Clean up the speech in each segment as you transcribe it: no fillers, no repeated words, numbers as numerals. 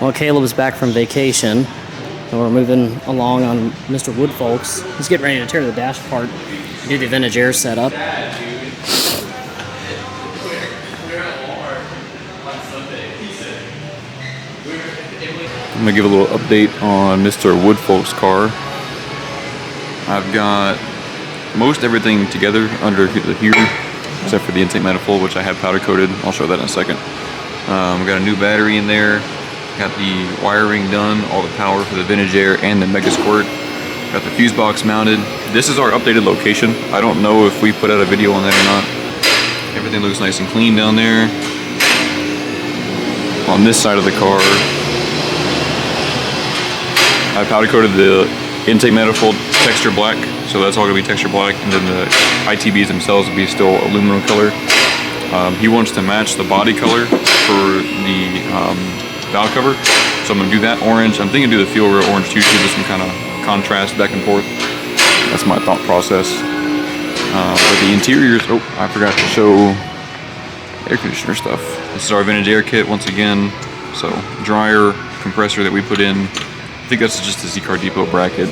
Well, Caleb's back from vacation, and we're moving along on Mr. Woodfolk's. He's getting ready to tear the dash apart, do the vintage air setup. I'm going to give a little update on Mr. Woodfolk's car. I've got most everything together under here, except for the intake manifold, which I have powder coated. I'll show that in a second. We got a new battery in there. Got the wiring done, all the power for the vintage air and the Megasquirt. Got the fuse box mounted. This is our updated location. I don't know if we put out a video on that or not. Everything looks nice and clean down there. On this side of the car, I powder coated the intake manifold texture black, so that's all going to be texture black, and then the ITBs themselves will be still aluminum color. He wants to match the body color for the valve cover, so I'm going to do that orange. I'm thinking do the fuel rail orange too, give it some kind of contrast back and forth. That's my thought process. But the interiors, oh, I forgot to show air conditioner stuff. This is our vintage air kit once again. So dryer compressor that we put in. I think that's just the Z-Car Depot bracket.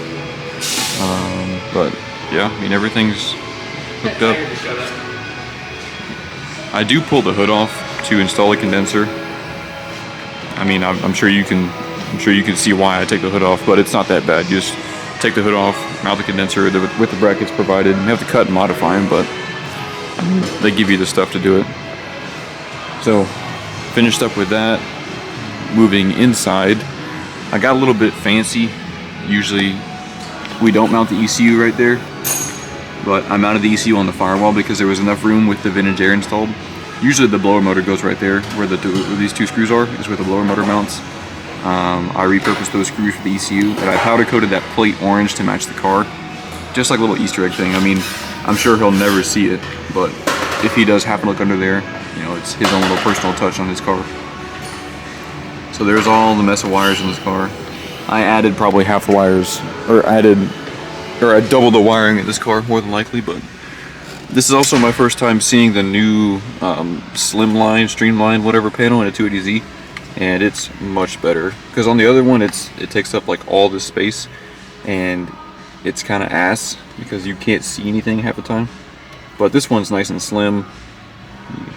But yeah, I mean everything's hooked up. I do pull the hood off to install a condenser. I mean, I'm sure you can see why I take the hood off, but it's not that bad. You just take the hood off, mount the condenser with the brackets provided. You have to cut and modify them, but I mean, they give you the stuff to do it. So, finished up with that. Moving inside, I got a little bit fancy. Usually, we don't mount the ECU right there, but I mounted the ECU on the firewall because there was enough room with the vintage air installed. Usually the blower motor goes right there, where these two screws are, is where the blower motor mounts. I repurposed those screws for the ECU, and I powder coated that plate orange to match the car. Just like a little Easter egg thing. I mean, I'm sure he'll never see it, but if he does happen to look under there, you know, it's his own little personal touch on his car. So there's all the mess of wires in this car. I added probably half the wires, or I doubled the wiring in this car, more than likely, but this is also my first time seeing the new slimline, streamline, whatever panel in a 280Z, and it's much better. Because on the other one, it takes up like all this space, and it's kind of ass because you can't see anything half the time. But this one's nice and slim,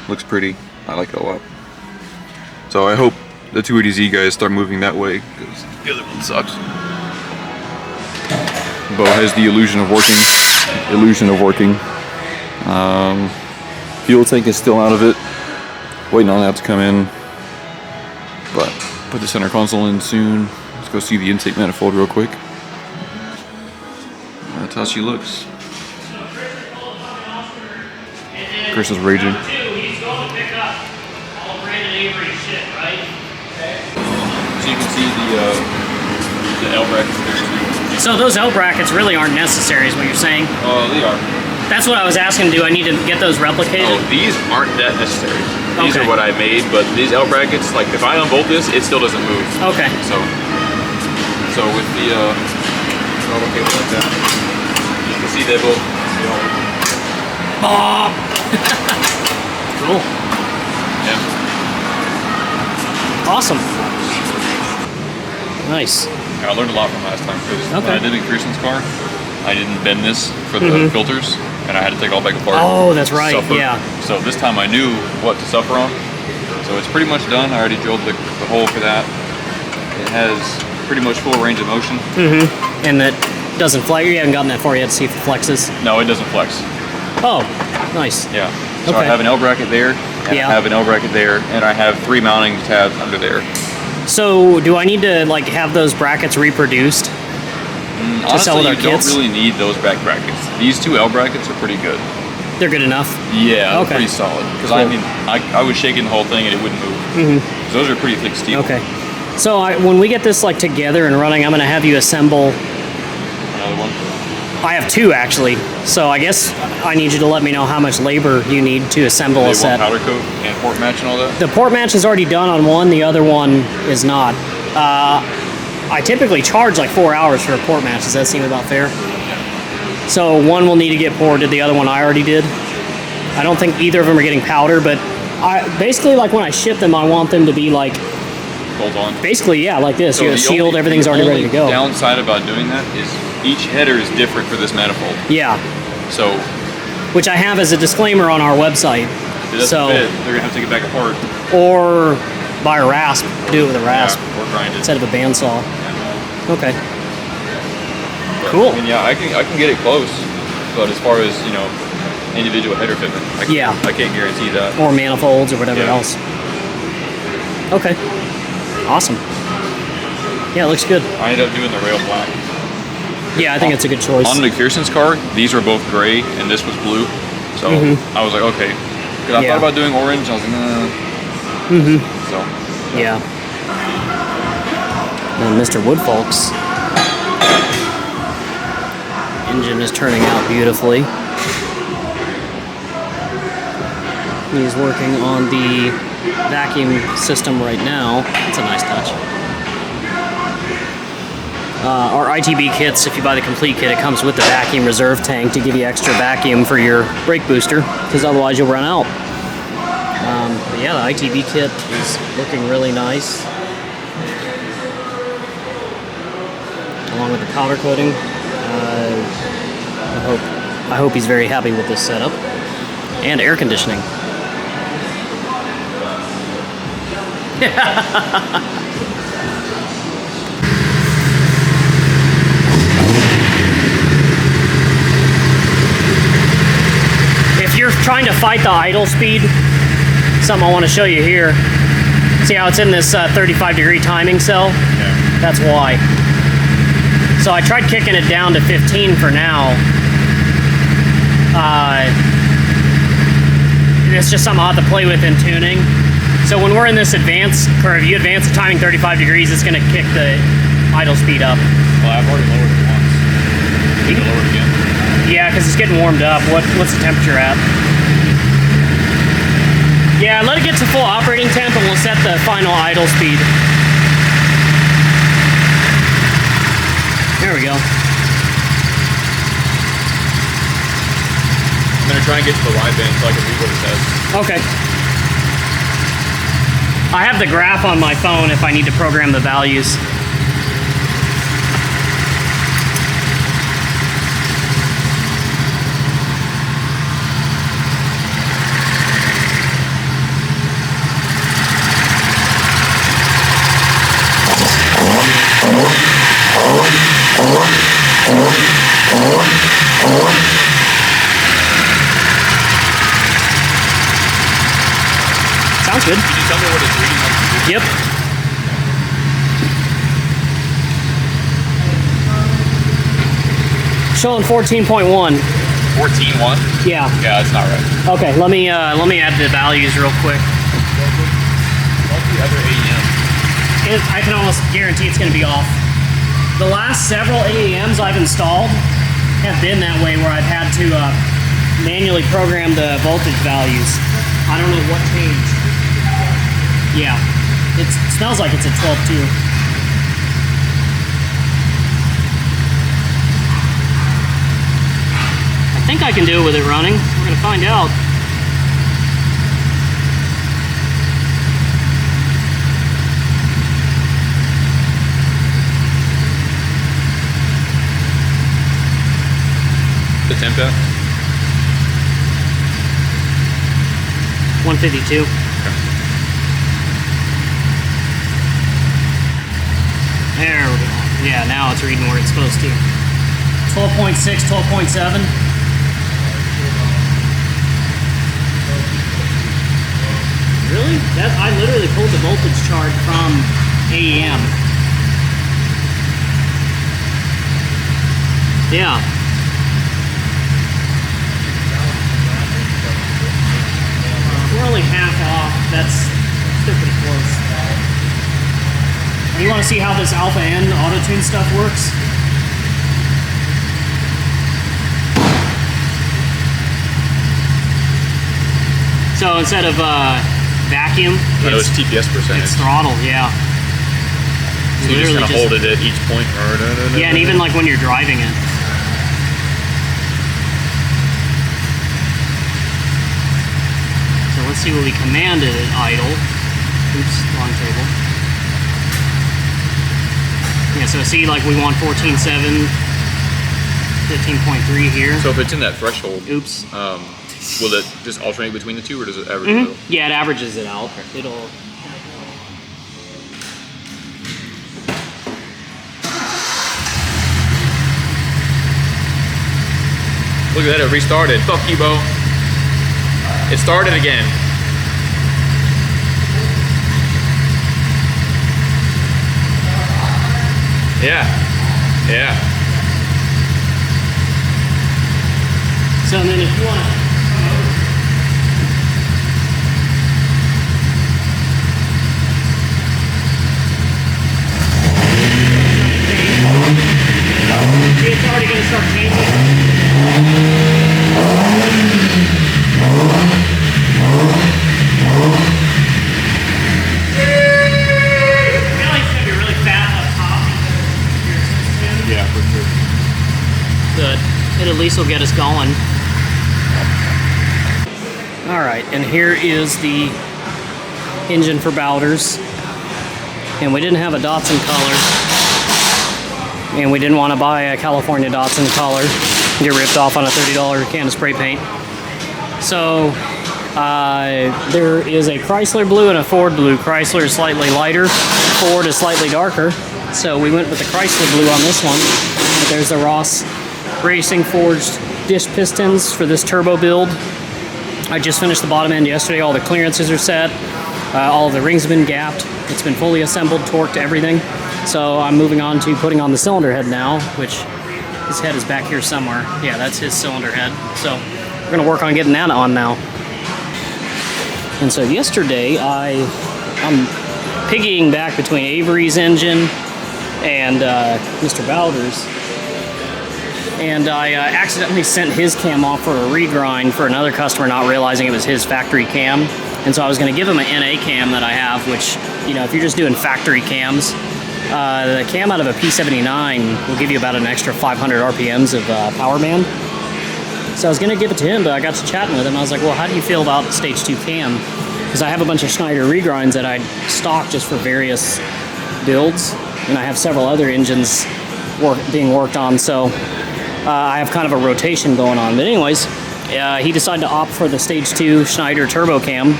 looks pretty. I like it a lot. So I hope the 280Z guys start moving that way, because the other one sucks. Bo has the illusion of working. Fuel tank is still out of it, waiting on that to come in, but put the center console in soon. Let's go see the intake manifold real quick. That's how she looks. Chris is raging. So you can see the L brackets there too. So those L brackets really aren't necessary, is what you're saying? They are. That's what I was asking. Do I need to get those replicated? Oh, these aren't that necessary. These are what I made, but these L brackets, like if I unbolt this, it still doesn't move. Okay. So with the throttle cable like that, you can see they both. Bob. Cool. Yeah. Awesome. Nice. I learned a lot from last time because when I did in Kirsten's car, I didn't bend this for the filters, and I had to take it all back apart. Oh, that's right. Suffer. Yeah. So this time I knew what to suffer on. So it's pretty much done. I already drilled the hole for that. It has pretty much full range of motion. And that doesn't flex. You haven't gotten that far yet to see if it flexes. No, it doesn't flex. Oh, nice. Yeah. So I have an L bracket there, and I have an L bracket there, and I have 3 mounting tabs under there. So do I need to like have those brackets reproduced to honestly, sell with our you kits? don't really need those back brackets. These 2 L brackets are pretty good. They're good enough? Yeah, they're pretty solid. Because I mean, I was shaking the whole thing and it wouldn't move. Those are pretty thick steel. Okay. So when we get this like together and running, I'm going to have you assemble. Another one? I have 2 actually. So I guess I need you to let me know how much labor you need to assemble a set. Powder coat and port match and all that? The port match is already done on one. The other one is not. I typically charge like 4 hours for a port match. Does that seem about fair? So one will need to get ported. The other one I already did. I don't think either of them are getting powder, but I basically, like when I ship them, I want them to be like bolt on. Basically, yeah, like this. So You have a shield, everything's already ready to go. The downside about doing that is each header is different for this manifold. Yeah. So, which I have as a disclaimer on our website. if it doesn't fit, they're gonna have to take it back apart. Or buy a rasp. Do it with a rasp. Yeah, or grind it. Instead of a bandsaw. Yeah. Okay. But, Cool. I mean, yeah, I can get it close, but as far as, you know, individual header fitment, I can't guarantee that. Or manifolds or whatever else. Okay. Awesome. Yeah, it looks good. I ended up doing the rail black. Yeah, I think it's a good choice. On the Kirsten's car, these were both gray and this was blue. So I was like, okay. Because I thought about doing orange. I was like, nah. So. Yeah. And Mr. Woodfolk's engine is turning out beautifully. He's working on the vacuum system right now. It's a nice touch. Our ITB kits, if you buy the complete kit, it comes with the vacuum reserve tank to give you extra vacuum for your brake booster, because otherwise you'll run out. But yeah, the ITB kit is looking really nice. Along with the powder coating. I hope he's very happy with this setup. And air conditioning. If you're trying to fight the idle speed, something I want to show you here. See how it's in this 35-degree timing cell? Yeah. That's why. So I tried kicking it down to 15 for now. It's just something I'll have to play with in tuning. So when we're in this advance, or if you advance the timing 35 degrees, it's going to kick the idle speed up. Well, I've already lowered it once. You can lower it again? Yeah, because it's getting warmed up. What's the temperature at? Yeah, let it get to full operating temp and we'll set the final idle speed. There we go. I'm going to try and get to the wideband so I can read what it says. Okay. I have the graph on my phone if I need to program the values. Sounds good. Can you tell me what it's reading on the computer? Yep. Showing 14.1. 14.1? Yeah. Yeah, that's not right. Okay, let me add the values real quick. What's the other AEM? I can almost guarantee it's going to be off. The last several AEMs I've installed have been that way, where I've had to manually program the voltage values. I don't know what changed. Yeah, it smells like it's at 12.2. I think I can do it with it running. We're going to find out. The temp at? 152. There we go. Yeah, now it's reading where it's supposed to. 12.6, 12.7. Really? I literally pulled the voltage chart from AEM. Yeah. We're only half off. That's still pretty close. You want to see how this Alpha N auto-tune stuff works? So instead of vacuum, it's TPS percentage. It's throttle, yeah. So you just kind of hold it at each point. Yeah, and even like when you're driving it. So let's see what we commanded at idle. Oops, wrong table. Yeah, so see, like we want 14.7, 15.3 here. So if it's in that threshold, Oops. Will it just alternate between the two, or does it average Mm-hmm. it out? Yeah, it averages it out. It'll. Look at that, it restarted. Fuck you, Bo. It started again. Yeah. Yeah. So then if you want to... It's already going to start changing. Yeah, for sure. Good. It at least will get us going. Alright, and here is the engine for Bauders. And we didn't have a Datsun color. And we didn't want to buy a California Datsun color. Get ripped off on a $30 can of spray paint. So there is a Chrysler blue and a Ford blue. Chrysler is slightly lighter, Ford is slightly darker. So we went with the Chrysler blue on this one. But there's the Ross Racing forged dish pistons for this turbo build. I just finished the bottom end yesterday. All the clearances are set. All of the rings have been gapped. It's been fully assembled, torqued, everything. So I'm moving on to putting on the cylinder head now, which his head is back here somewhere. Yeah, that's his cylinder head. So we're gonna work on getting that on now. And so yesterday I'm piggying back between Avery's engine and Mr. Bauders. And I accidentally sent his cam off for a regrind for another customer, not realizing it was his factory cam. And so I was going to give him an NA cam that I have, which, you know, if you're just doing factory cams, the cam out of a P79 will give you about an extra 500 RPMs of power band. So I was going to give it to him, but I got to chatting with him. I was like, well, how do you feel about the Stage 2 cam? Because I have a bunch of Schneider regrinds that I stock just for various builds. And I have several other engines being worked on, so I have kind of a rotation going on. But anyways, he decided to opt for the Stage 2 Schneider Turbo Cam,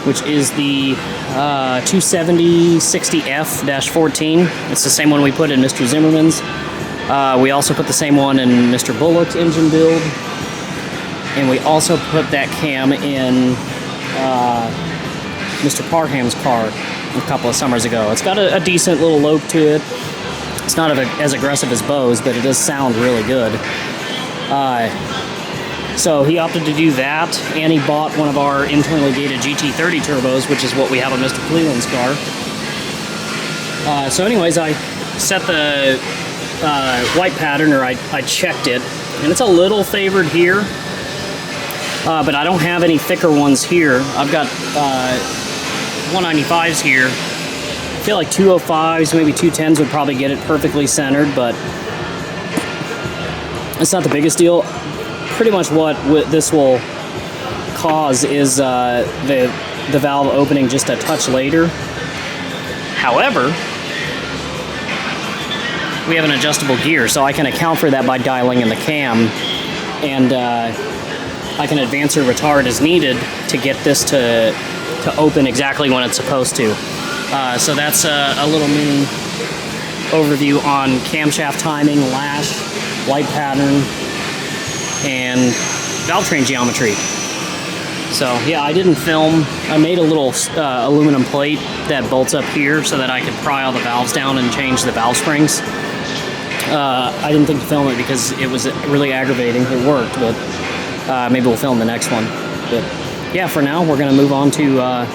which is the 270-60F-14. It's the same one we put in Mr. Zimmerman's. We also put the same one in Mr. Bullock's engine build. And we also put that cam in Mr. Parham's car a couple of summers ago. It's got a decent little lope to it. It's not as aggressive as Bose, but it does sound really good. So he opted to do that, and he bought one of our internally gated GT30 turbos, which is what we have on Mr. Cleveland's car. So anyways, I set the white pattern, or I checked it, and it's a little favored here, but I don't have any thicker ones here. I've got 195s here. I feel like 205s, maybe 210s would probably get it perfectly centered, but it's not the biggest deal. Pretty much what this will cause is the valve opening just a touch later. However, we have an adjustable gear, so I can account for that by dialing in the cam, and I can advance or retard as needed to get this to open exactly when it's supposed to. So that's a little mini overview on camshaft timing, lash, light pattern, and valve train geometry. So yeah, I didn't film. I made a little aluminum plate that bolts up here so that I could pry all the valves down and change the valve springs. I didn't think to film it because it was really aggravating. It worked, but maybe we'll film the next one. But yeah, for now, we're going to move on to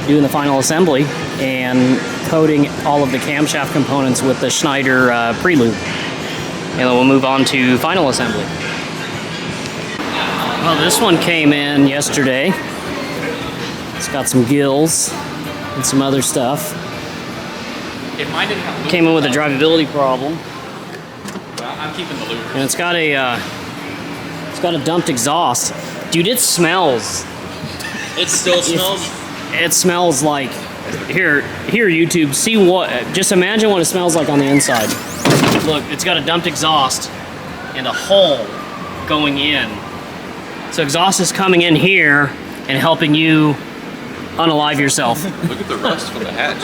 doing the final assembly and coating all of the camshaft components with the Schneider pre-lube. And then we'll move on to final assembly. Well, this one came in yesterday. It's got some gills and some other stuff. Came in with a drivability problem. Well, I'm keeping the loop. And it's got a dumped exhaust. Dude, it smells. It still smells? It smells like Here, YouTube, see what, just imagine what it smells like on the inside. Look, it's got a dumped exhaust and a hole going in. So exhaust is coming in here and helping you unalive yourself. Look at the rust from the hatch.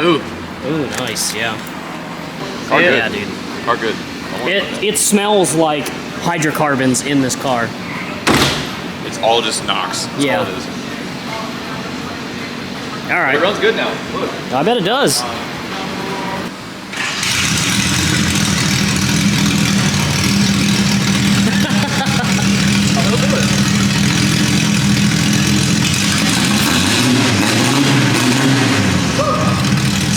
Ooh, nice, yeah. Car good. Yeah, dude. Car good. It smells like hydrocarbons in this car. It's all just NOx. That's Yeah. all it is. All right. It runs good now. Look. I bet it does.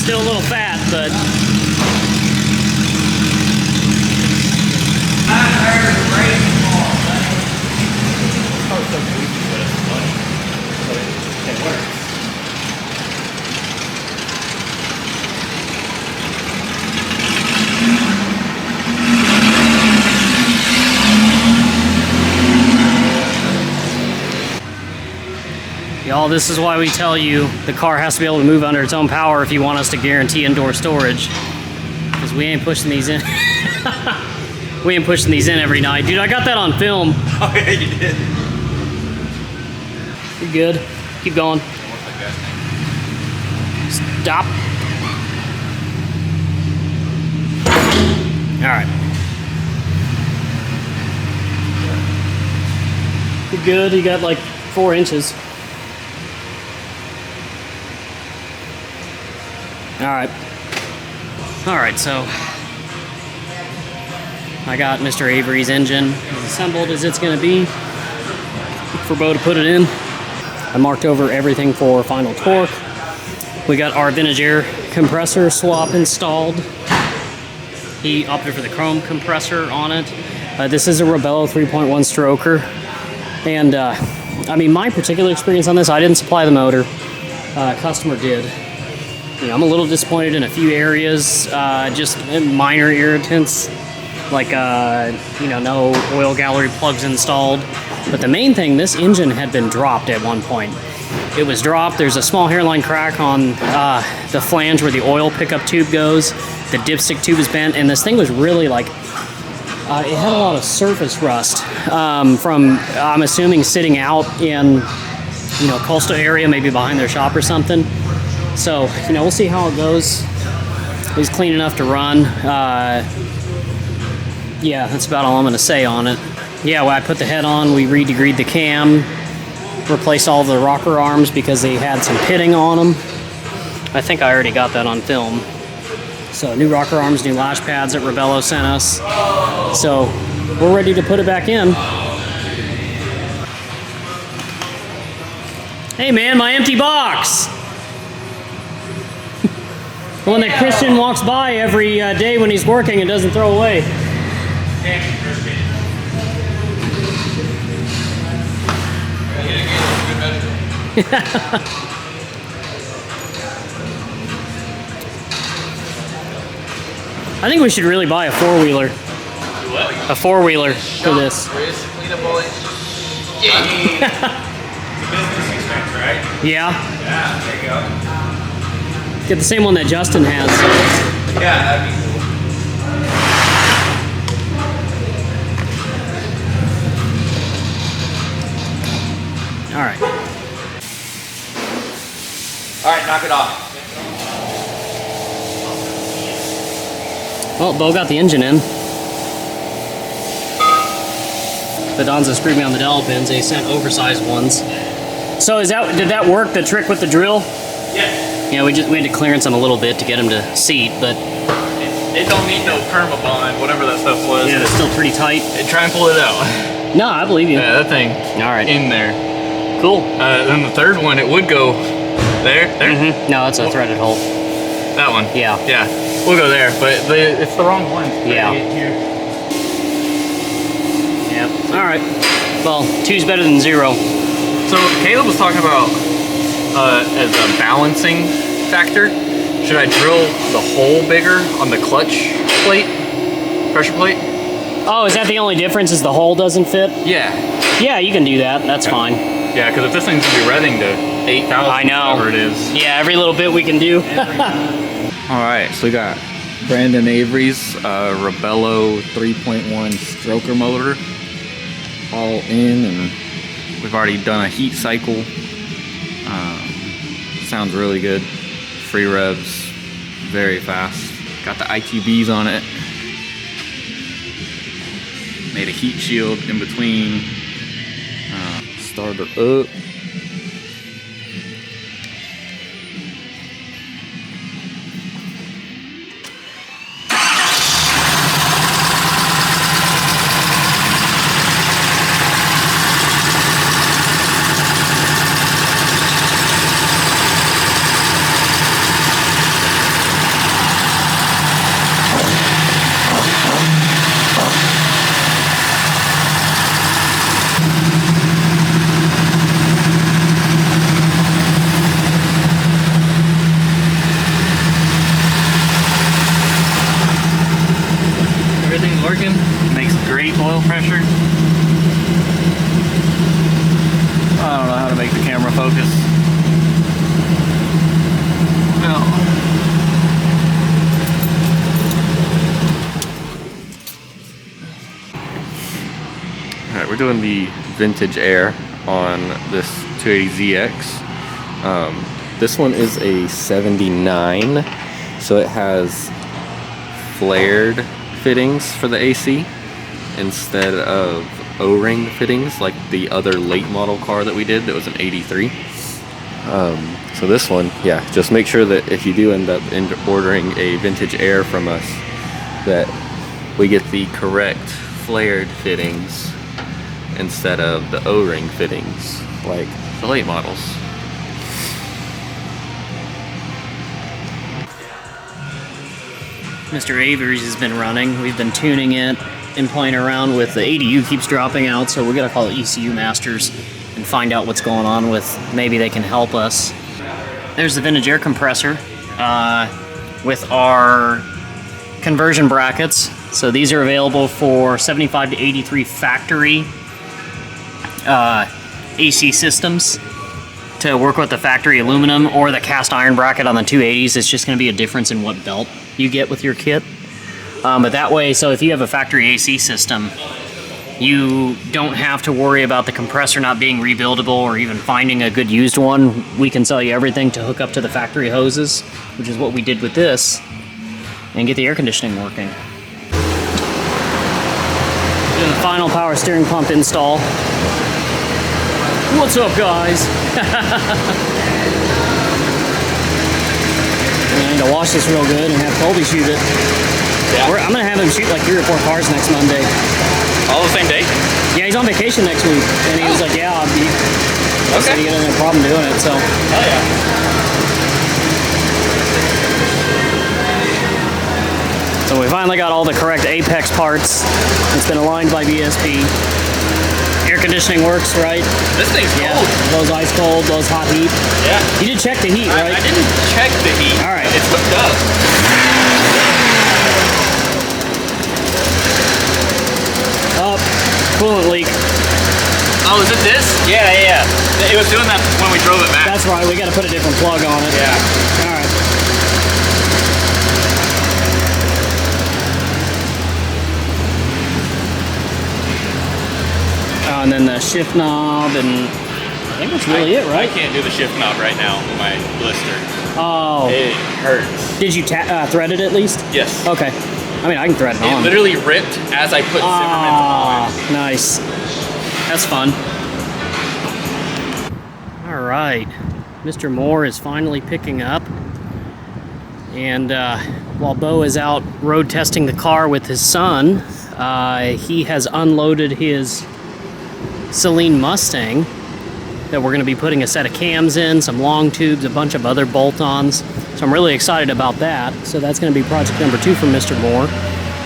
Still a little fat, but y'all, this is why we tell you the car has to be able to move under its own power if you want us to guarantee indoor storage. Because we ain't pushing these in. We ain't pushing these in every night. Dude, I got that on film. Oh yeah, you did. You're good. Keep going. Stop. Alright. You're good. You got like 4 inches. Alright. Alright, so I got Mr. Avery's engine as assembled as it's going to be for Bo to put it in. I marked over everything for final torque. We got our vintage air compressor swap installed. He opted for the chrome compressor on it. This is a Rebello 3.1 stroker. And I mean, my particular experience on this, I didn't supply the motor. Customer did. You know, I'm a little disappointed in a few areas, just minor irritants, like, you know, no oil gallery plugs installed. But the main thing, this engine had been dropped at one point. It was dropped. There's a small hairline crack on the flange where the oil pickup tube goes. The dipstick tube is bent, and this thing was really like, it had a lot of surface rust from, I'm assuming, sitting out in, you know, coastal area, maybe behind their shop or something. So, you know, we'll see how it goes. It's clean enough to run. Yeah, that's about all I'm going to say on it. Yeah, well, I put the head on, we redegreed the cam, replaced all the rocker arms because they had some pitting on them. I think I already got that on film. So, new rocker arms, new lash pads that Rebello sent us. So, we're ready to put it back in. Hey man, my empty box! The one that Christian walks by every day when he's working and doesn't throw away. Thank you, Christian. I think we should really buy a four-wheeler. What? A four-wheeler for this. Chris, clean up all that. Yeah. Business expense, right? Yeah. Yeah, there you go. Get the same one that Justin has. Yeah, that'd be cool. All right. All right, knock it off. Well, Bo got the engine in. The Donza screwed me on the dowel pins. They sent oversized ones. So did that work, the trick with the drill? Yeah. Yeah, we had to clearance them a little bit to get them to seat, but It don't need no permabond, whatever that stuff was. yeah, it's still pretty tight. Try and pull it out. No, I believe you. Yeah, that thing. All right. In there. Cool. Then the third one, it would go there. Mm-hmm. No, that's a threaded hole. That one. Yeah. Yeah. We'll go there, but it's the wrong one. Yeah. Yeah. All right. Well, 2's better than 0. So Caleb was talking about as a balancing factor. Should I drill the hole bigger on the clutch plate, pressure plate? Oh, is that the only difference? Is the hole doesn't fit? Yeah. Yeah, you can do that. That's fine. Yeah, because if this thing's gonna be revving to 8,000. I know. Whatever it is. Yeah, every little bit we can do. All right, so we got Brandon Avery's Rebello 3.1 stroker motor all in, and we've already done a heat cycle. Sounds really good. Free revs, very fast. Got the IQBs on it. Made a heat shield in between. Start her up. Everything's working. Makes great oil pressure. I don't know how to make the camera focus. No. Alright, we're doing the vintage air on this 280ZX. This one is a 79, so it has flared fittings for the AC instead of O-ring fittings like the other late model car that we did that was an 83. So this one, yeah, just make sure that if you do end up ordering a vintage air from us, that we get the correct flared fittings instead of the O-ring fittings like the late models. Mr. Avery's has been running. We've been tuning it and playing around with the ADU keeps dropping out, so we gotta call the ECU masters and find out what's going on with, maybe they can help us. There's the vintage air compressor with our conversion brackets. So these are available for 75 to 83 factory AC systems to work with the factory aluminum or the cast iron bracket on the 280s. It's just going to be a difference in what belt you get with your kit. But that way, so if you have a factory AC system, you don't have to worry about the compressor not being rebuildable or even finding a good used one. We can sell you everything to hook up to the factory hoses, which is what we did with this, and get the air conditioning working. Doing the final power steering pump install. What's up, guys? I need to wash this real good and have Colby shoot it. Yeah. I'm gonna have him shoot like 3 or 4 cars next Monday. All the same day? Yeah, he's on vacation next week, and he was like, "Yeah, I'll be." Okay. He got no problem doing it. So. Hell yeah. So we finally got all the correct Apex parts. It's been aligned by BSP. Air conditioning works, right? This thing's cold. Blows ice cold, blows hot heat. Yeah. You did check the heat, right? I didn't check the heat. All right. It's hooked up. Oh, coolant leak. Oh, is it this? Yeah. It was doing that when we drove it back. That's right. We got to put a different plug on it. Yeah. All right. And then the shift knob, and I think that's really it, right? I can't do the shift knob right now with my blister. Oh. It hurts. Did you thread it at least? Yes. Okay. I mean, I can thread it on. It literally ripped as I put Zimmerman on. Nice. That's fun. All right. Mr. Moore is finally picking up. And while Bo is out road testing the car with his son, he has unloaded his Saleen Mustang that we're going to be putting a set of cams in, some long tubes, a bunch of other bolt-ons. So I'm really excited about that. So that's going to be project number 2 for Mr. Moore.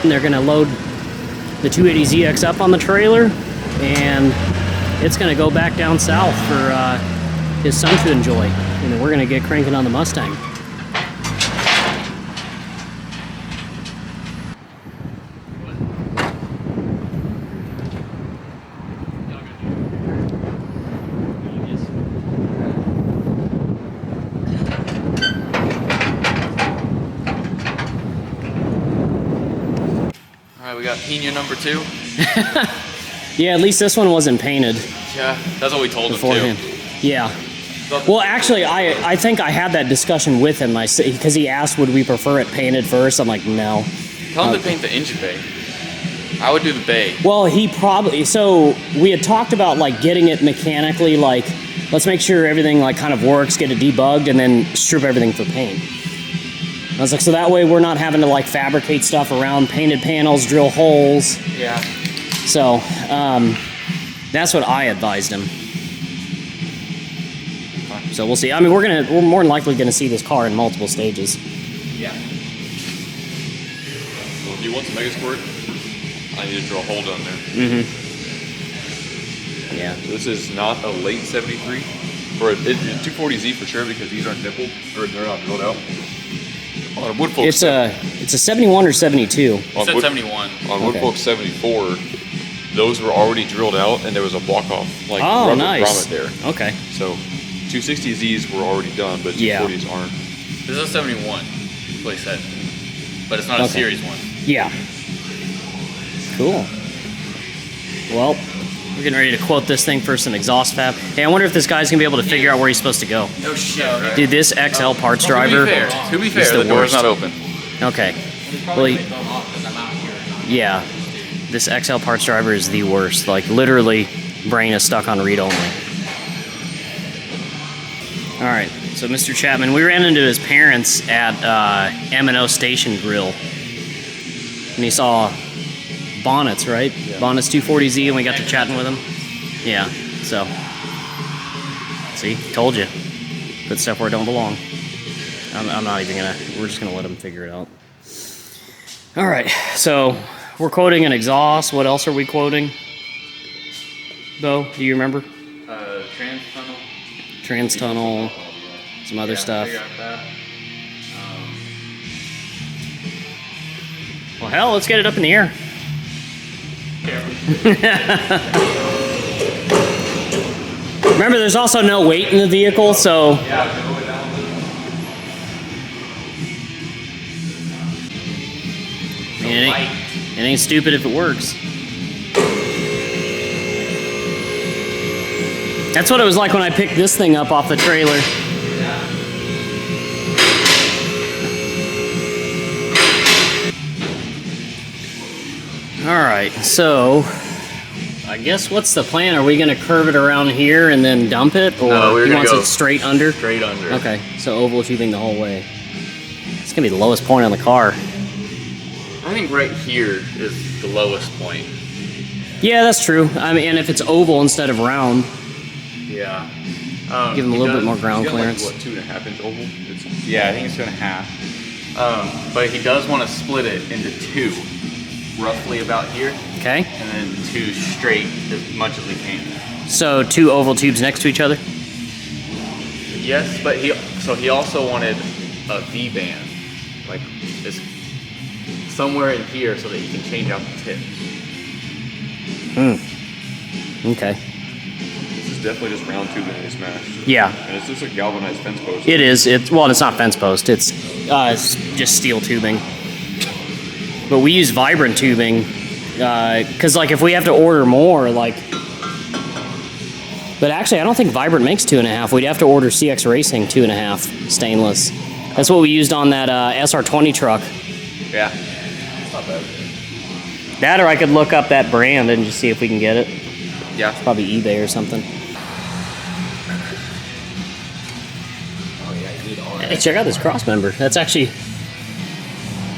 And they're going to load the 280ZX up on the trailer, and it's going to go back down south for his son to enjoy. And then we're going to get cranking on the Mustang. Alright, we got Pina number 2. Yeah, at least this one wasn't painted Yeah, that's what we told beforehand. him Yeah. Well, actually, I think I had that discussion with him. Because he asked, would we prefer it painted first? I'm like, no. too. Tell him to paint the engine bay. I would do the bay. Well, he probably... So, we had talked about, like, getting it mechanically, like, let's make sure everything, like, kind of works, get it debugged, and then strip everything for paint. I was like, so that way we're not having to, like, fabricate stuff around painted panels, drill holes. Yeah. So, that's what I advised him. So we'll see. I mean, we're more than likely gonna see this car in multiple stages. Yeah. So if he wants a Megasquirt, I need to drill a hole down there. Mm-hmm. Yeah. So this is not a late 73, or it's 240Z for sure because these aren't nippled, or they're not drilled out. On Woodfolk, It's a 71 or 72. on It's at Wood- 71. On Okay. Woodfolk 74, those were already drilled out, and there was a block off, like Oh, rubber nice. grommet there. Okay. So 260Zs were already done, but Yeah. 240s aren't. This is a 71, is what he said. But it's not a Okay. series one. Yeah. Cool. Well, we're getting ready to quote this thing for some exhaust fab. Hey, I wonder if this guy's gonna be able to figure out where he's supposed to go. No shit. Right? Dude, this XL parts driver. To be fair, the the door's worst. not open. Okay. Well, yeah. This XL parts driver is the worst. Like, literally, brain is stuck on read only. All right. So, Mr. Chatman, we ran into his parents at M&O Station Grill. And he saw Bonnets, right? Yeah. Bonnets 240Z, and we got to chatting with him. Yeah. So, see? Told you. Put stuff where it don't belong. I'm not even gonna... We're just gonna let him figure it out. All right, so we're quoting an exhaust. What else are we quoting? Bo, do you remember? Trans tunnel. Trans tunnel, some other stuff. Well, hell, let's get it up in the air. Remember, there's also no weight in the vehicle, so... It ain't stupid if it works. That's what it was like when I picked this thing up off the trailer. Alright, so I guess what's the plan? Are we gonna curve it around here and then dump it? Or No, we're he gonna wants go it straight under? Straight under. Okay, so oval tubing the whole way. It's gonna be the lowest point on the car. I think right here is the lowest point. Yeah, that's true. I mean, and if it's oval instead of round, Yeah. give them a little bit more ground He's got, clearance. Like, what, 2.5-inch oval? Yeah, I think it's 2.5. But he does want to split it into 2, roughly about here, Okay, and then 2 straight as much as we can. so 2 oval tubes next to each other. Yes, but he also wanted a V-band, like it's somewhere in here so that he can change out the tip. Okay. This is definitely just round tubing and smashed. Yeah, And it's just a galvanized fence post. it is. Well, it's not fence post. It's just steel tubing. But we use vibrant tubing because, like, if we have to order more, like. But actually, I don't think Vibrant makes 2.5. We'd have to order CX Racing 2.5 stainless. That's what we used on that SR20 truck. Yeah. It's not bad. That, or I could look up that brand and just see if we can get it. Yeah. Probably eBay or something. Oh yeah, you need all that. Hey, check out this cross member. That's actually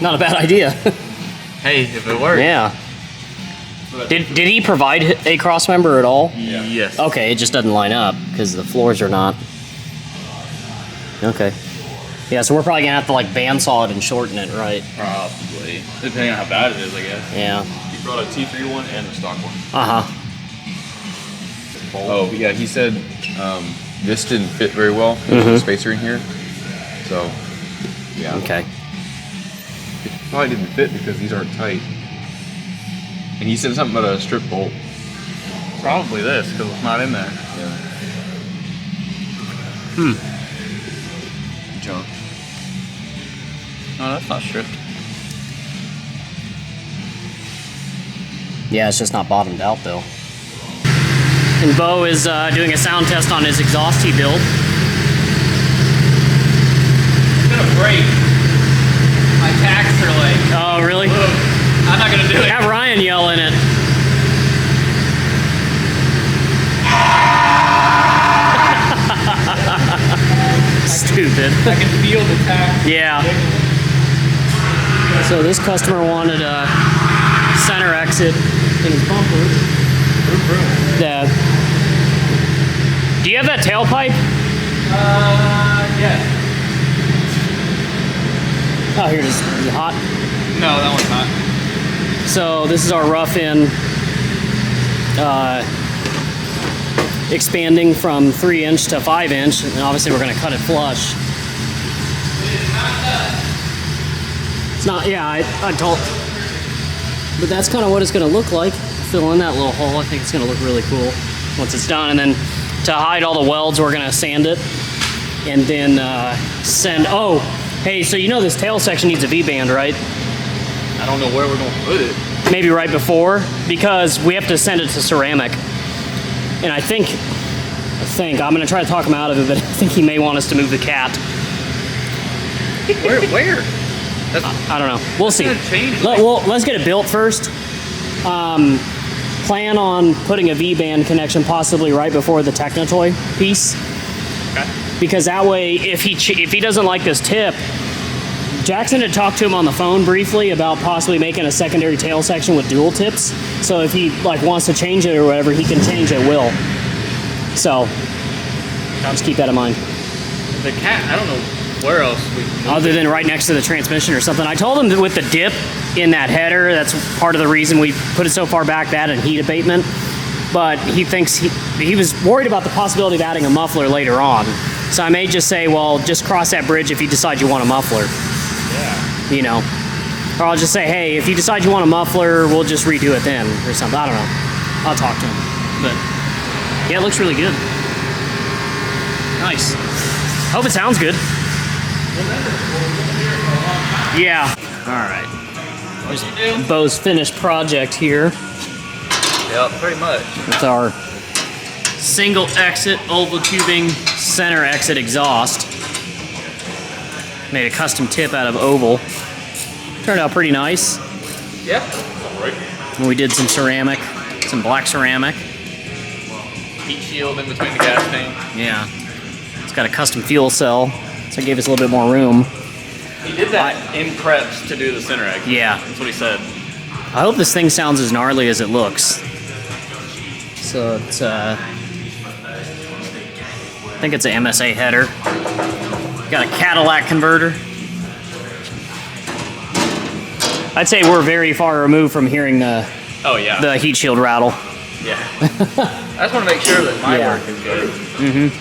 not a bad idea. Hey, if it works. Yeah. Did he provide a cross member at all? Yes. Okay, it just doesn't line up because the floors are not. Okay. Yeah, so we're probably gonna have to like bandsaw it and shorten it, right? Probably. Depending on how bad it is, I guess. Yeah. He brought a T3 one and a stock one. Uh huh. Oh, yeah, he said this didn't fit very well. There's a spacer in here. So, yeah. Okay. It probably didn't fit because these aren't tight. And he said something about a strip bolt. Probably this, because it's not in there. Yeah. Junk. No, that's not stripped. Yeah, it's just not bottomed out though. And Bo is doing a sound test on his exhaust he built. It's gonna break. My tacks are like, Oh, really? I'm not gonna do it. Have Ryan yell in it. Stupid. I can feel the tacks. Yeah. So this customer wanted a center exit in his bumper. Do you have that tailpipe? Yes. Oh, here it is. Is it hot? No, that one's not. So this is our rough in expanding from 3" to 5", and obviously we're going to cut it flush. It's not, yeah, I told, but that's kind of what it's going to look like. Fill in that little hole. I think it's going to look really cool once it's done. And then to hide all the welds, we're going to sand it and then send, oh, hey, so you know this tail section needs a V-band, right? I don't know where we're gonna put it. Maybe right before, because we have to send it to ceramic. And I think I'm gonna try to talk him out of it, but I think he may want us to move the cat. Where? I don't know. We'll see. gonna change, Let's get it built first. Plan on putting a V-band connection possibly right before the Technotoy piece. Okay. Because that way, if he doesn't like this tip, Jackson had talked to him on the phone briefly about possibly making a secondary tail section with dual tips. So if he like wants to change it or whatever, he can change it. Will. So just keep that in mind. The cat, I don't know where else we can Other than right next to the transmission or something. I told him that with the dip in that header, that's part of the reason we put it so far back, that and heat abatement. But he thinks he was worried about the possibility of adding a muffler later on. So I may just say, well, just cross that bridge if you decide you want a muffler. Yeah. You know. Or I'll just say, hey, if you decide you want a muffler, we'll just redo it then or something. I don't know. I'll talk to him. But yeah, it looks really good. Nice. Hope it sounds good. Yeah. All right. There's Bo's finished project here Yep, pretty much. with our single exit oval tubing center exit exhaust. Made a custom tip out of oval. Turned out pretty nice. Yeah. And we did some ceramic, some black ceramic. Heat shield in between the gas tank. Yeah. It's got a custom fuel cell, so it gave us a little bit more room. He did that in preps to do the center exit. Yeah. That's what he said. I hope this thing sounds as gnarly as it looks. So it's I think it's an MSA header. Got a Cadillac converter. I'd say we're very far removed from hearing the Oh yeah. the heat shield rattle. Yeah. I just want to make sure that my Yeah. work is good.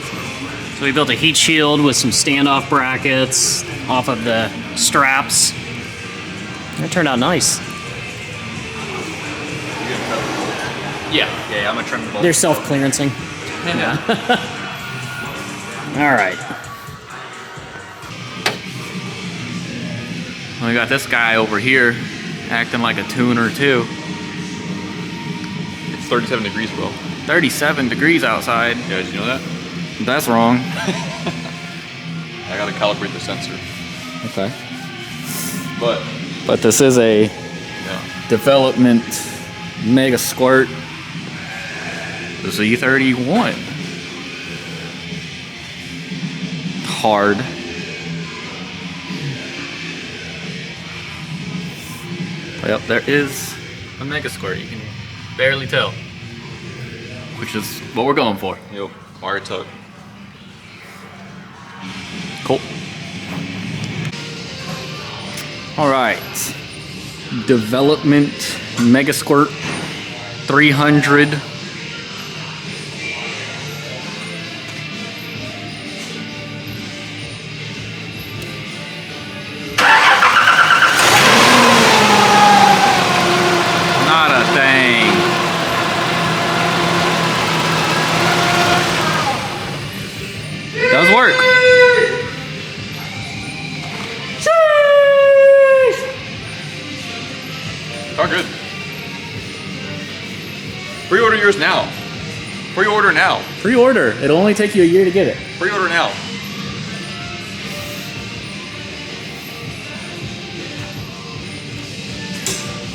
So we built a heat shield with some standoff brackets off of the straps. It turned out nice. Yeah. Yeah, I'm gonna trim the bolt. They're self-clearancing. All right. We got this guy over here acting like a tuner too. It's 37 degrees, bro. 37 degrees outside. Yeah, did you know that? That's wrong. I gotta calibrate the sensor. Okay. But this is a yeah. development Megasquirt Z31. hard. Yep, there is a Megasquirt. You can barely tell, which is what we're going for. Yo, wire tug. Cool. All right. Development Megasquirt 300. Not a thing. Does work. Oh, good. yours now. Pre-order now. Pre-order. It'll only take you a year to get it. Pre-order now.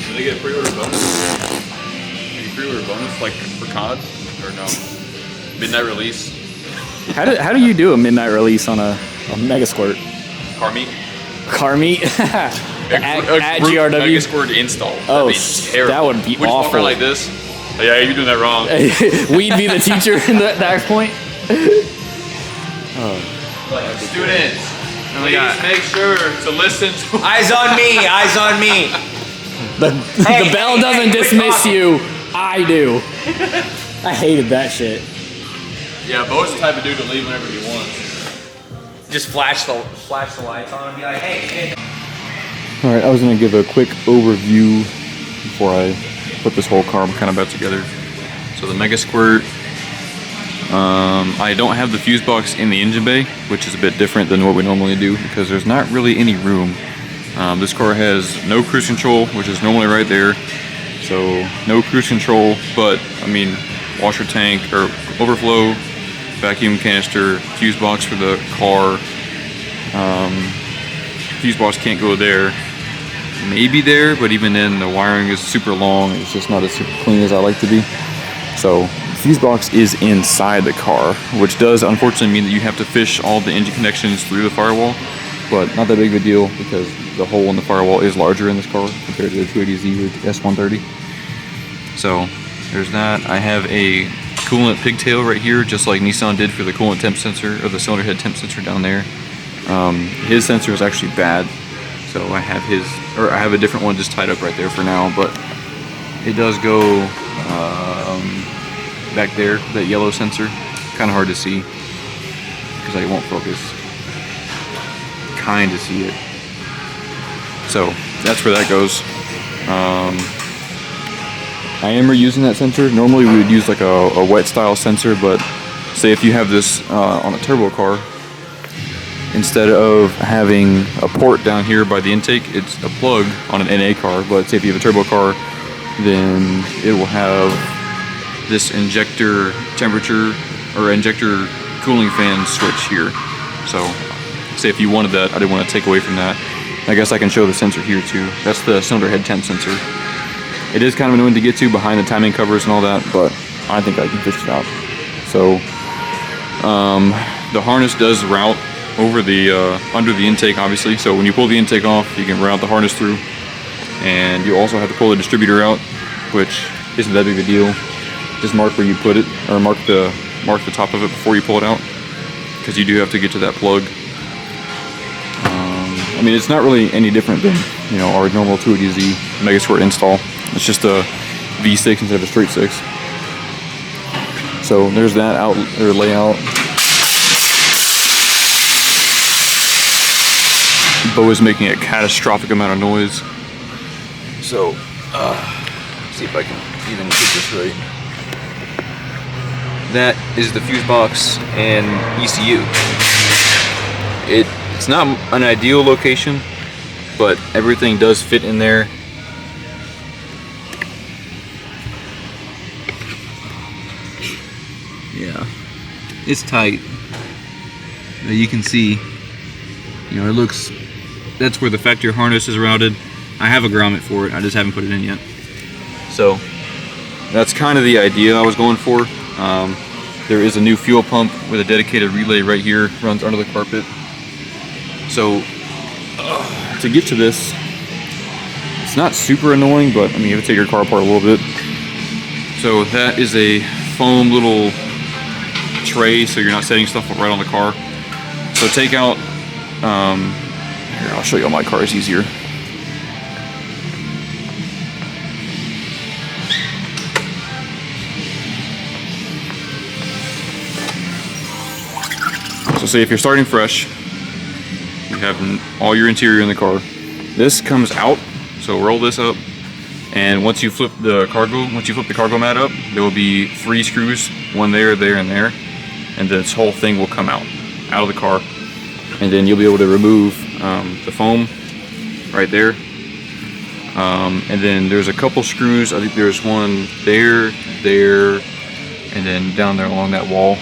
Do they get a pre-order bonus? Any pre-order bonus like for COD or no? Midnight release. How do you do a midnight release on a Megasquirt? Car meet. Car meet? at group GRW? Megasquirt install. Oh, That'd be terrible. that would be We just walk awful. around like this. Yeah, you're doing that wrong. We'd be the teacher in that point. Students, please make sure to listen to. Eyes on me, eyes on me. The bell doesn't dismiss you. I do. I hated that shit. Yeah, Bo's the type of dude to leave whenever he wants. Just flash the lights on and be like, hey. All right, I was gonna give a quick overview before I put this whole car kind of back together. So the Megasquirt, I don't have the fuse box in the engine bay, which is a bit different than what we normally do because there's not really any room. This car has no cruise control, which is normally right there. So no cruise control, but I mean, washer tank or overflow, vacuum canister, fuse box for the car. Fuse box can't go there. Maybe there, but even then the wiring is super long. It's just not as super clean as I like to be. So fuse box is inside the car, which does unfortunately mean that you have to fish all the engine connections through the firewall, but not that big of a deal because the hole in the firewall is larger in this car compared to the 280Z or the S130. So there's that. I have a coolant pigtail right here, just like Nissan did for the coolant temp sensor or the cylinder head temp sensor down there. His sensor is actually bad, so I have a different one just tied up right there for now, but it does go back there, that yellow sensor. Kind of hard to see because I won't focus. Kind of see it. So that's where that goes. I am reusing that sensor. Normally we would use like a wet style sensor, but say if you have this on a turbo car, instead of having a port down here by the intake, it's a plug on an NA car. But say if you have a turbo car, then it will have this injector temperature or injector cooling fan switch here. So say if you wanted that, I didn't want to take away from that. I guess I can show the sensor here too. That's the cylinder head temp sensor. It is kind of annoying to get to behind the timing covers and all that, but I think I can fish it out. So the harness does route over the under the intake, obviously. So when you pull the intake off, you can route the harness through, and you also have to pull the distributor out, which isn't that big of a deal. Just mark where you put it, or mark the top of it before you pull it out, because you do have to get to that plug. I mean, it's not really any different than our normal 280Z Megasquirt install. It's just a V6 instead of a straight 6. So there's that layout. Bo is making a catastrophic amount of noise. So, see if I can even get this right. That is the fuse box and ECU. It's not an ideal location, but everything does fit in there. Yeah, it's tight. You can see, it looks, that's where the factory harness is routed. I have a grommet for it, I just haven't put it in yet. So, that's kind of the idea I was going for. There is a new fuel pump with a dedicated relay right here, runs under the carpet. So, to get to this, it's not super annoying, but I mean, you have to take your car apart a little bit. So that is a foam little tray, so you're not setting stuff right on the car. So take out, here, I'll show you on my car, it's easier. So say if you're starting fresh, you have all your interior in the car. This comes out, so roll this up, and once you flip the cargo mat up, there will be 3 screws, one there, there, and there, and this whole thing will come out of the car, and then you'll be able to remove the foam right there. And then there's a couple screws. I think there's one there, and then down there along that wall.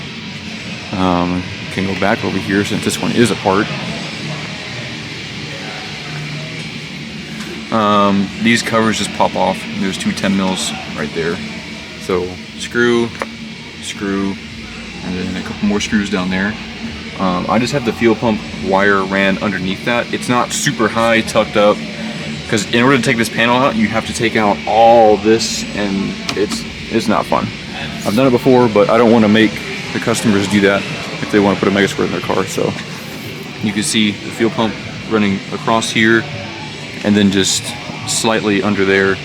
Can go back over here since this one is apart. These covers just pop off. There's two 10 mils right there. So screw, and then a couple more screws down there. I just have the fuel pump wire ran underneath that. It's not super high tucked up, because in order to take this panel out, you have to take out all this, and it's not fun. I've done it before, but I don't want to make the customers do that if they want to put a Megasquirt in their car. So you can see the fuel pump running across here, and then just slightly under there.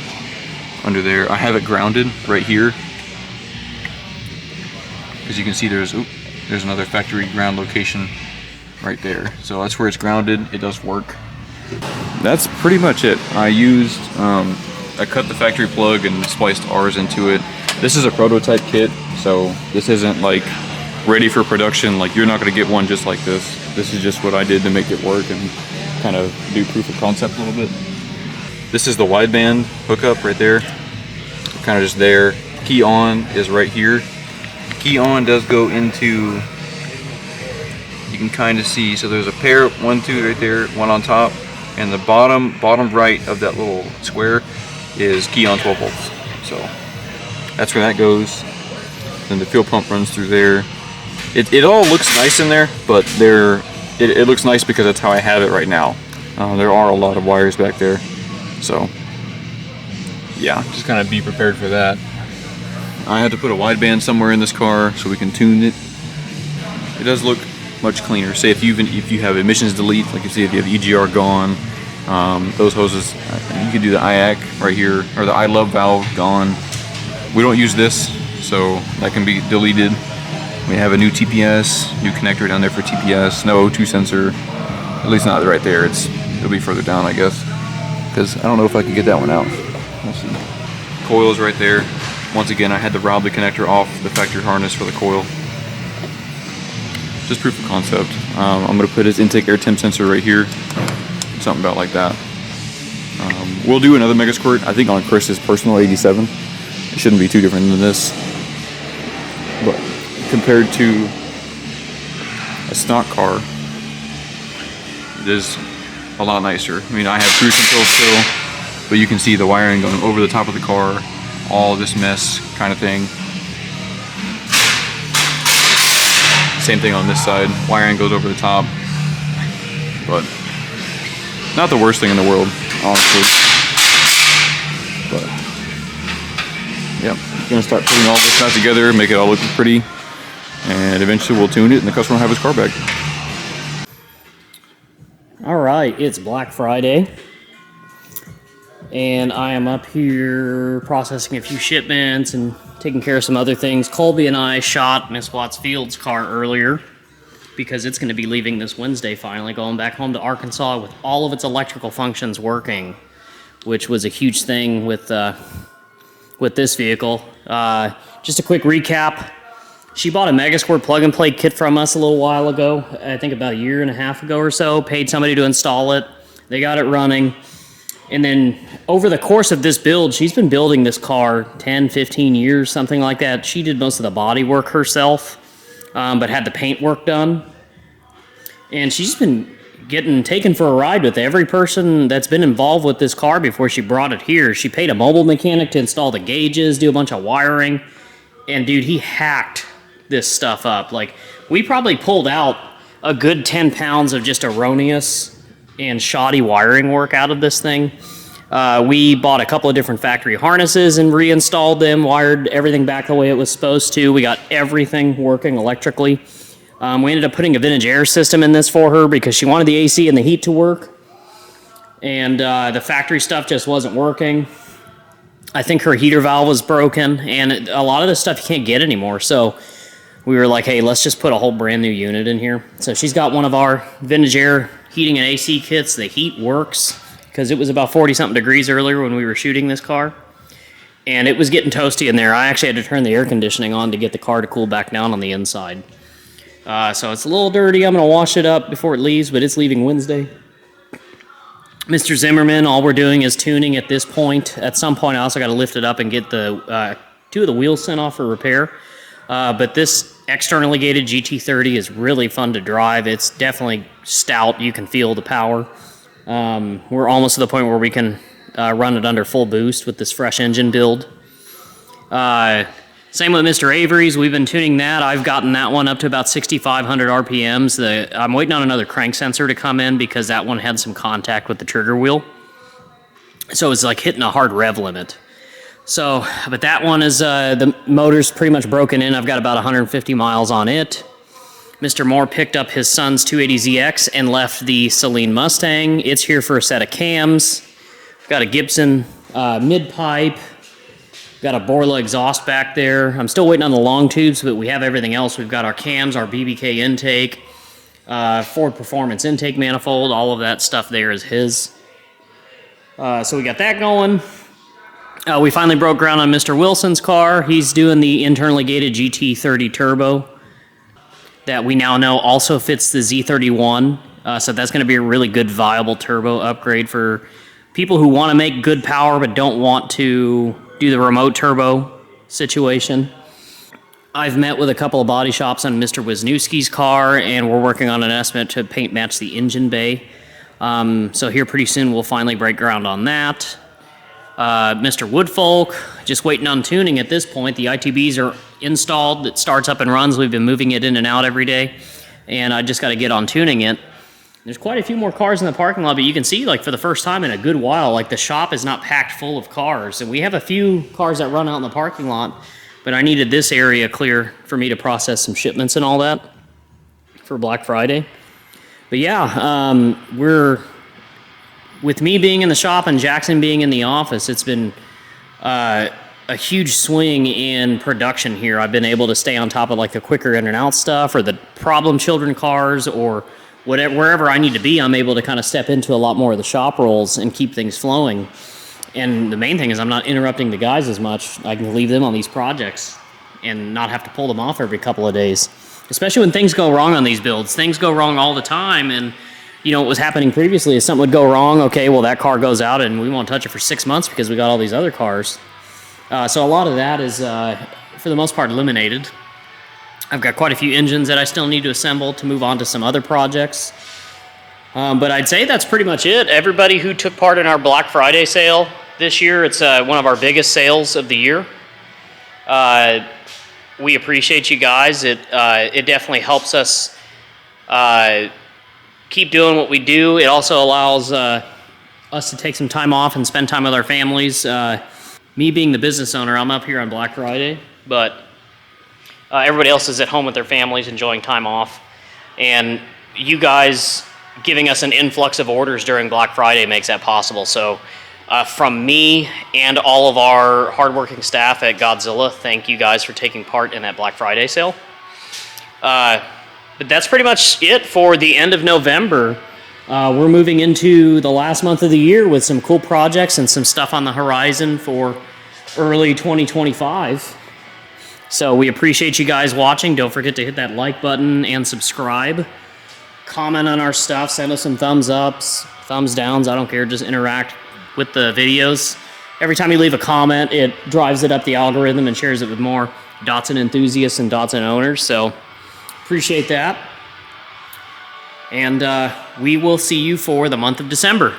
I have it grounded right here, because you can see there's another factory ground location right there. So that's where it's grounded. It does work. That's pretty much it. I cut the factory plug and spliced ours into it. This is a prototype kit, so this isn't like ready for production. Like, you're not going to get one just like this. This is just what I did to make it work and kind of do proof of concept a little bit. This is the wideband hookup right there. Kind of just there. Key on is right here. Key on does go into, you can kind of see, so there's a pair, 1, 2 right there, one on top, and the bottom right of that little square is key on 12 volts. So that's where that goes. Then the fuel pump runs through there. It all looks nice in there, but it looks nice because that's how I have it right now. There are a lot of wires back there, so yeah, just kind of be prepared for that. I had to put a wideband somewhere in this car so we can tune it. It does look much cleaner. Say if you have emissions delete, like you see if you have EGR gone, those hoses, you can do the IAC right here, or the I love valve gone. We don't use this, so that can be deleted. We have a new TPS, new connector down there for TPS, no O2 sensor, at least not right there. It'll be further down, I guess, because I don't know if I can get that one out. We'll see. Coil's right there. Once again, I had to rob the connector off the factory harness for the coil. Just proof of concept. I'm going to put his intake air temp sensor right here. Something about like that. We'll do another Megasquirt, I think, on Chris's personal 87. It shouldn't be too different than this. But compared to a stock car, it is a lot nicer. I mean, I have cruise control still, but you can see the wiring going over the top of the car. All this mess kind of thing. Same thing on this side. Wiring goes over the top. But not the worst thing in the world, honestly. But yep, gonna start putting all this stuff together, make it all look pretty, and eventually we'll tune it and the customer will have his car back. Alright, it's Black Friday. And I am up here processing a few shipments and taking care of some other things. Colby and I shot Miss Watts Field's car earlier because it's going to be leaving this Wednesday finally, going back home to Arkansas with all of its electrical functions working, which was a huge thing with this vehicle. Just a quick recap. She bought a Megasquirt plug-and-play kit from us a little while ago, I think about a year and a half ago or so, paid somebody to install it. They got it running. And then over the course of this build, she's been building this car 10, 15 years, something like that. She did most of the body work herself, but had the paint work done. And she's been getting taken for a ride with every person that's been involved with this car before she brought it here. She paid a mobile mechanic to install the gauges, do a bunch of wiring. And dude, he hacked this stuff up. Like, we probably pulled out a good 10 pounds of just erroneous and shoddy wiring work out of this thing. We bought a couple of different factory harnesses and reinstalled them, wired everything back the way it was supposed to. We got everything working electrically. We ended up putting a vintage air system in this for her because she wanted the AC and the heat to work. And the factory stuff just wasn't working. I think her heater valve was broken, and a lot of this stuff you can't get anymore. So we were like, hey, let's just put a whole brand new unit in here. So she's got one of our vintage air heating and AC kits. The heat works because it was about 40-something degrees earlier when we were shooting this car. And it was getting toasty in there. I actually had to turn the air conditioning on to get the car to cool back down on the inside. So it's a little dirty. I'm going to wash it up before it leaves, but it's leaving Wednesday. Mr. Zimmerman, all we're doing is tuning at this point. At some point, I also got to lift it up and get the 2 of the wheels sent off for repair. But this externally gated GT30 is really fun to drive. It's definitely stout. You can feel the power. We're almost to the point where we can run it under full boost with this fresh engine build. Same with Mr. Avery's. We've been tuning that. I've gotten that one up to about 6,500 RPMs. I'm waiting on another crank sensor to come in because that one had some contact with the trigger wheel. So it's like hitting a hard rev limit. So, but that one is, the motor's pretty much broken in. I've got about 150 miles on it. Mr. Moore picked up his son's 280ZX and left the Saleen Mustang. It's here for a set of cams. Got a Gibson mid-pipe. Got a Borla exhaust back there. I'm still waiting on the long tubes, but we have everything else. We've got our cams, our BBK intake, Ford Performance intake manifold. All of that stuff there is his. So we got that going. We finally broke ground on Mr. Wilson's car. He's doing the internally gated GT30 Turbo that we now know also fits the Z31. So that's going to be a really good, viable turbo upgrade for people who want to make good power but don't want to do the remote turbo situation. I've met with a couple of body shops on Mr. Wisniewski's car, and we're working on an estimate to paint match the engine bay. So here pretty soon we'll finally break ground on that. Mr. Woodfolk, just waiting on tuning at this point. The ITBs are installed. It starts up and runs. We've been moving it in and out every day, and I just got to get on tuning it. There's quite a few more cars in the parking lot, but you can see, like, for the first time in a good while, like, the shop is not packed full of cars. And we have a few cars that run out in the parking lot, but I needed this area clear for me to process some shipments and all that for Black Friday. But yeah, with me being in the shop and Jackson being in the office, it's been a huge swing in production here. I've been able to stay on top of, like, the quicker in and out stuff or the problem children cars or whatever, wherever I need to be. I'm able to kind of step into a lot more of the shop roles and keep things flowing. And the main thing is I'm not interrupting the guys as much. I can leave them on these projects and not have to pull them off every couple of days. Especially when things go wrong on these builds. Things go wrong all the time, and you know what was happening previously is something would go wrong. Okay, well, that car goes out and we won't touch it for 6 months because we got all these other cars. So a lot of that is, for the most part, eliminated. I've got quite a few engines that I still need to assemble to move on to some other projects. But I'd say that's pretty much it. Everybody who took part in our Black Friday sale this year, it's one of our biggest sales of the year. We appreciate you guys. It definitely helps us keep doing what we do. It also allows us to take some time off and spend time with our families. Me being the business owner, I'm up here on Black Friday, but everybody else is at home with their families enjoying time off. And you guys giving us an influx of orders during Black Friday makes that possible. So from me and all of our hardworking staff at Godzilla, thank you guys for taking part in that Black Friday sale. But that's pretty much it for the end of November. We're moving into the last month of the year with some cool projects and some stuff on the horizon for early 2025. So we appreciate you guys watching. Don't forget to hit that like button and subscribe. Comment on our stuff. Send us some thumbs ups, thumbs downs. I don't care. Just interact with the videos. Every time you leave a comment, it drives it up the algorithm and shares it with more Datsun enthusiasts and Datsun owners. So appreciate that. And we will see you for the month of December.